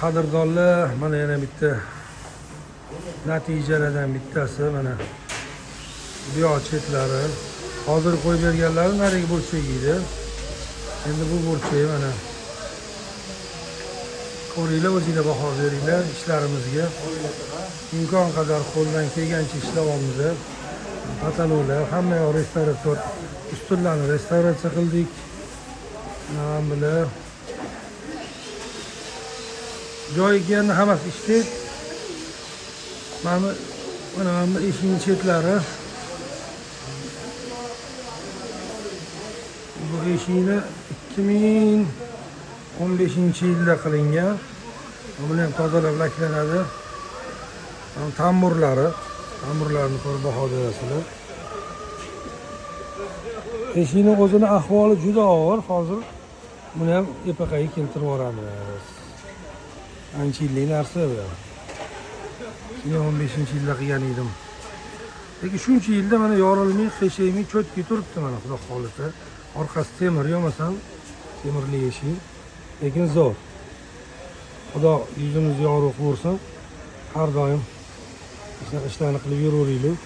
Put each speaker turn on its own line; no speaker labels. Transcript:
qadrdonlar, mana yana bitta natijalardan bittasi mana bu yoq chetlari. Hozir qo'yib berganlari narigi burchak edi. Endi bu burchak mana. Ko'ringlar, o'zingizlar baho beringlar ishlarimizga. Imkon qadar qo'ldan kelgancha ishlayapmiz. Patalolar, hamma yoq restavrator, ustunlarni restavratsiya qildik. Mana bular joyiga kelganda hammasi ishlaydi. Mana bu eshikning chetlari. Bu eshikni 2015-yilda qilingan. Buni ham tozalab laklanadi. Tamburlarni ko'rib baho berasizlar. Eshikning o'zini ahvoli juda og'ir. Hozir buni ham epaqaga keltirib yuboramiz. Ancha yillik narsa bu. 2015-yilda qilgan edim. Lekin shuncha yilda mana yorilmay, qiyshaymi, cho'tki turibdi mana, xudo xolisa. Orqasi temir, yo'masam temirli eshik. Lekin zo'r. Xudo yuzimizni yorug' ko'rsin. Har doim ishlarni qilib yuraveringlar.